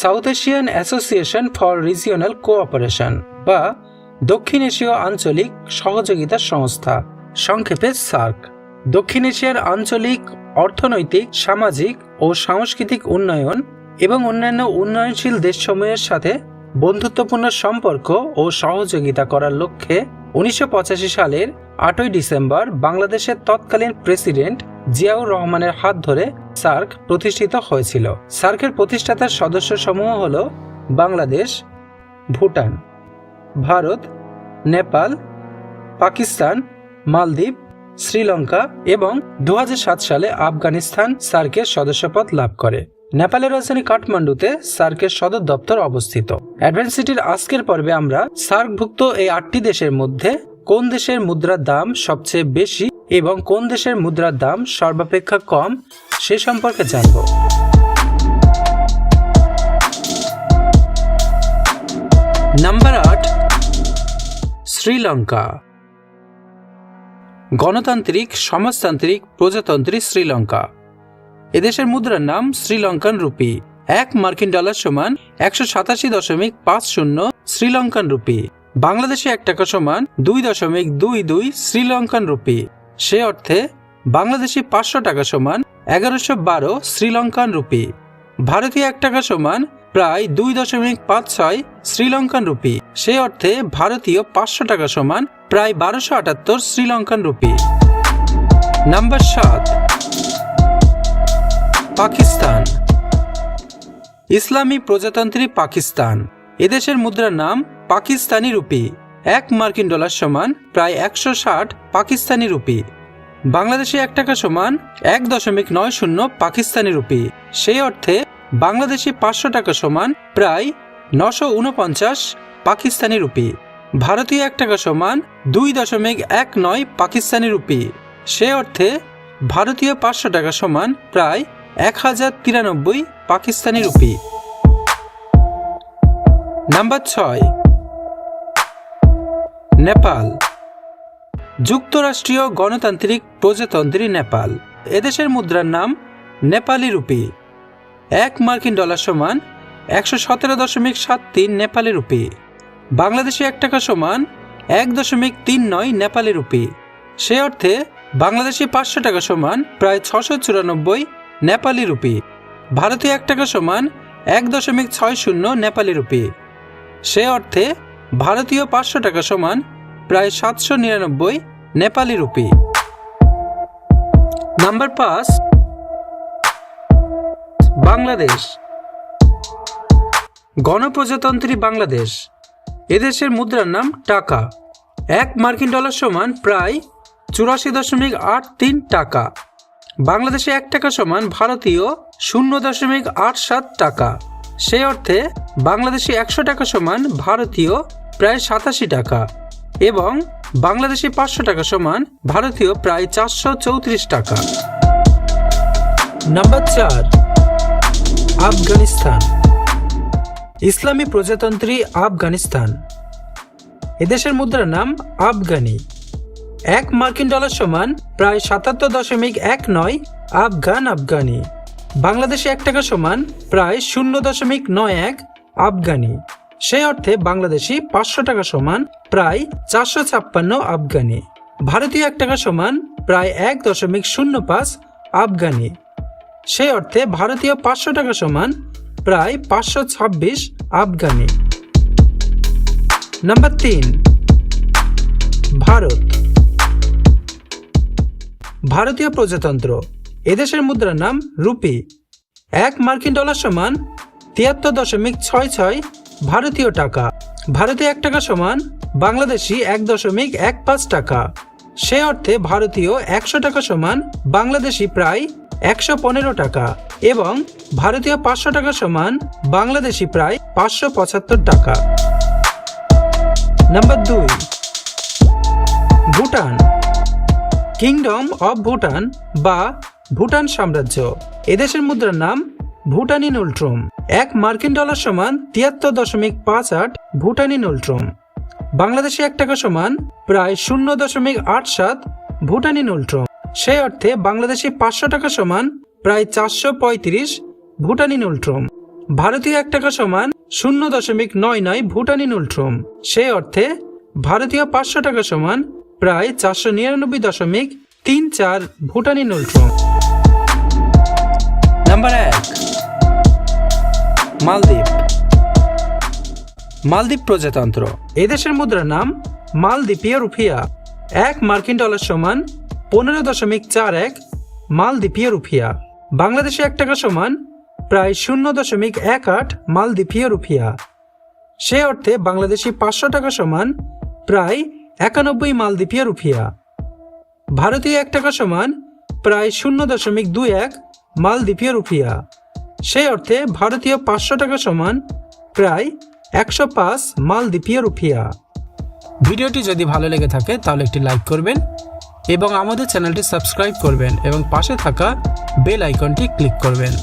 South Asian association for regional cooperation বা দক্ষিণ এশীয় আঞ্চলিক সহযোগিতা সংস্থা, সংক্ষেপে সার্ক। দক্ষিণ এশিয়ার আঞ্চলিক অর্থনৈতিক, সামাজিক ও সাংস্কৃতিক উন্নয়ন এবং অন্যান্য উন্নয়নশীল দেশসমূহের সাথে বন্ধুত্বপূর্ণ সম্পর্ক ও সহযোগিতা করার লক্ষ্যে 1985 সালের 8 ডিসেম্বর বাংলাদেশের তৎকালীন প্রেসিডেন্ট জিয়াউর রহমানের হাত ধরে সার্ক প্রতিষ্ঠিত হয়েছিল। সার্কের প্রতিষ্ঠাতার সদস্য সমূহ হল বাংলাদেশ, ভুটান, ভারত, নেপাল, পাকিস্তান, মালদ্বীপ, শ্রীলঙ্কা এবং 2007 সালে আফগানিস্তান সার্কের সদস্যপদ লাভ করে। নেপালের রাজধানী কাঠমান্ডুতে সার্কের সদর দপ্তর অবস্থিত। অ্যাডভেন্সিটির আজকের পর্বে আমরা সার্কভুক্ত এই 8টি দেশের মধ্যে কোন দেশের মুদ্রার দাম সবচেয়ে বেশি এবং কোন দেশের মুদ্রার দাম সর্বাপেক্ষা কম সে সম্পর্কে জানব। নাম্বার 8, শ্রীলঙ্কা। গণতান্ত্রিক, সমাজতান্ত্রিক, প্রজাতন্ত্রী শ্রীলঙ্কা। এদেশের মুদ্রার নাম শ্রীলঙ্কান রুপি। 1 মার্কিন ডলার সমান 187.50 শ্রীলঙ্কান রুপি। বাংলাদেশে 1 টাকা সমান 2.22 শ্রীলঙ্কান রুপি। সে অর্থে বাংলাদেশি 500 টাকা সমান 1112 শ্রীলঙ্কান রুপি। ভারতীয় 1 টাকা সমান প্রায় 2.56 শ্রীলঙ্কান রুপি। সে অর্থে ভারতীয় 500 টাকা সমান প্রায় 1278 শ্রীলঙ্কান রুপি। নাম্বার 7, পাকিস্তান। ইসলামী প্রজাতন্ত্রী পাকিস্তান। এদেশের মুদ্রার নাম পাকিস্তানি রুপি। 1 মার্কিন ডলার সমান প্রায় 160 পাকিস্তানি রুপি। বাংলাদেশে 1 টাকা সমান 1.90 পাকিস্তানি রুপি। সেই অর্থে বাংলাদেশি 500 টাকা সমান প্রায় 949 পাকিস্তানি রুপি। ভারতীয় 1 টাকা সমান 2.19 পাকিস্তানি রুপি। সে অর্থে ভারতীয় 500 টাকা সমান প্রায় 1093 পাকিস্তানি রুপি। নাম্বার 6, নেপাল। যুক্তরাষ্ট্রীয় গণতান্ত্রিক প্রজাতন্ত্রী নেপাল। এদেশের মুদ্রার নাম নেপালি রুপি। 1 মার্কিন ডলার সমান 117.73 নেপালি রুপি। বাংলাদেশে 1 টাকা সমান 1.39 নেপালি রুপি। সে অর্থে বাংলাদেশি 500 টাকা সমান প্রায় 694 নেপালি রুপি। ভারতীয় 1 টাকা সমান 1.60 নেপালি রুপি। সে অর্থে ভারতীয় 500 টাকা সমান প্রায় 799 নেপালি রুপি। নাম্বার 5, বাংলাদেশ। গণপ্রজাতন্ত্রী বাংলাদেশ। এদেশের মুদ্রার নাম টাকা। 1 মার্কিন ডলার সমান প্রায় 84.83 টাকা। বাংলাদেশে 1 টাকা সমান ভারতীয় 0.87 টাকা। সেই অর্থে বাংলাদেশি 100 টাকা সমান ভারতীয় প্রায় 87 টাকা এবং বাংলাদেশি 500 টাকা সমান ভারতীয় প্রায় 434 টাকা। নাম্বার 4, আফগানিস্তান। ইসলামী প্রজাতন্ত্রী আফগানিস্তান। এদেশের মুদ্রার নাম আফগানি। 1 মার্কিন ডলার সমান প্রায় 77.19 আফগানি। বাংলাদেশে 1 টাকা সমান প্রায় 0.91 আফগানি। সেই অর্থে বাংলাদেশি 500 টাকা সমান প্রায় 456 আফগানি। ভারতীয় 1 টাকা সমান প্রায় 1.05 আফগানি। সেই অর্থে ভারতীয় 500 টাকা সমান প্রায় 526 আফগানি। নাম্বার 3, ভারত। ভারতীয় প্রজাতন্ত্র। এদেশের মুদ্রার নাম রুপি। 1 মার্কিন ডলার সমান 73.66 ভারতীয় টাকা। ভারতীয় 1 টাকা সমান বাংলাদেশি 1.15 টাকা। সে অর্থে ভারতীয় 100 টাকা সমান বাংলাদেশি প্রায় 115 টাকা এবং ভারতীয় 500 টাকা সমান বাংলাদেশি প্রায় 575 টাকা। Number 2, Bhutan. Kingdom of Bhutan বা ভুটান সাম্রাজ্য। এদেশের মুদ্রার নাম ভুটানি নুলট্রুম। 1 মার্কিন ডলার সমান 73.58 ভুটানি নুলট্রুম। বাংলাদেশে 1 টাকা সমান প্রায় 0.87 ভুটানি নুলট্রুম। সেই অর্থে বাংলাদেশি 500 টাকা সমান প্রায় 435 ভুটানি নুলট্রুম ভারতীয় 1 টাকা সমান 0.99 ভুটানি নুলট্রুম। সেই অর্থে ভারতীয় 500 টাকা সমান প্রায় 499.34 ভুটানি নুলট্রুম। নাম্বার 1, মালদ্বীপ। মালদ্বীপ প্রজাতন্ত্র। এদেশের মুদ্রার নাম মালদ্বীপীয় রুপিয়া। 1 মার্কিন ডলার সমান 15.41 মালদ্বীপীয় রুপিয়া। বাংলাদেশে 1 টাকা সমান প্রায় 0.18 মালদ্বীপীয় রুপিয়া। সে অর্থে বাংলাদেশি 500 টাকা সমান প্রায় 91 মালদ্বীপীয় রুপিয়া। ভারতীয় 1 টাকা সমান প্রায় 0.21 মালদ্বীপীয় রুপিয়া। সেই অর্থে ভারতীয় 500 টাকা সমান প্রায় 105 মালদ্বীপীয় রুপিয়া। ভিডিওটি যদি ভালো লেগে থাকে তাহলে একটি লাইক করবেন এবং আমাদের চ্যানেলটি সাবস্ক্রাইব করবেন এবং পাশে থাকা বেল আইকনটি ক্লিক করবেন।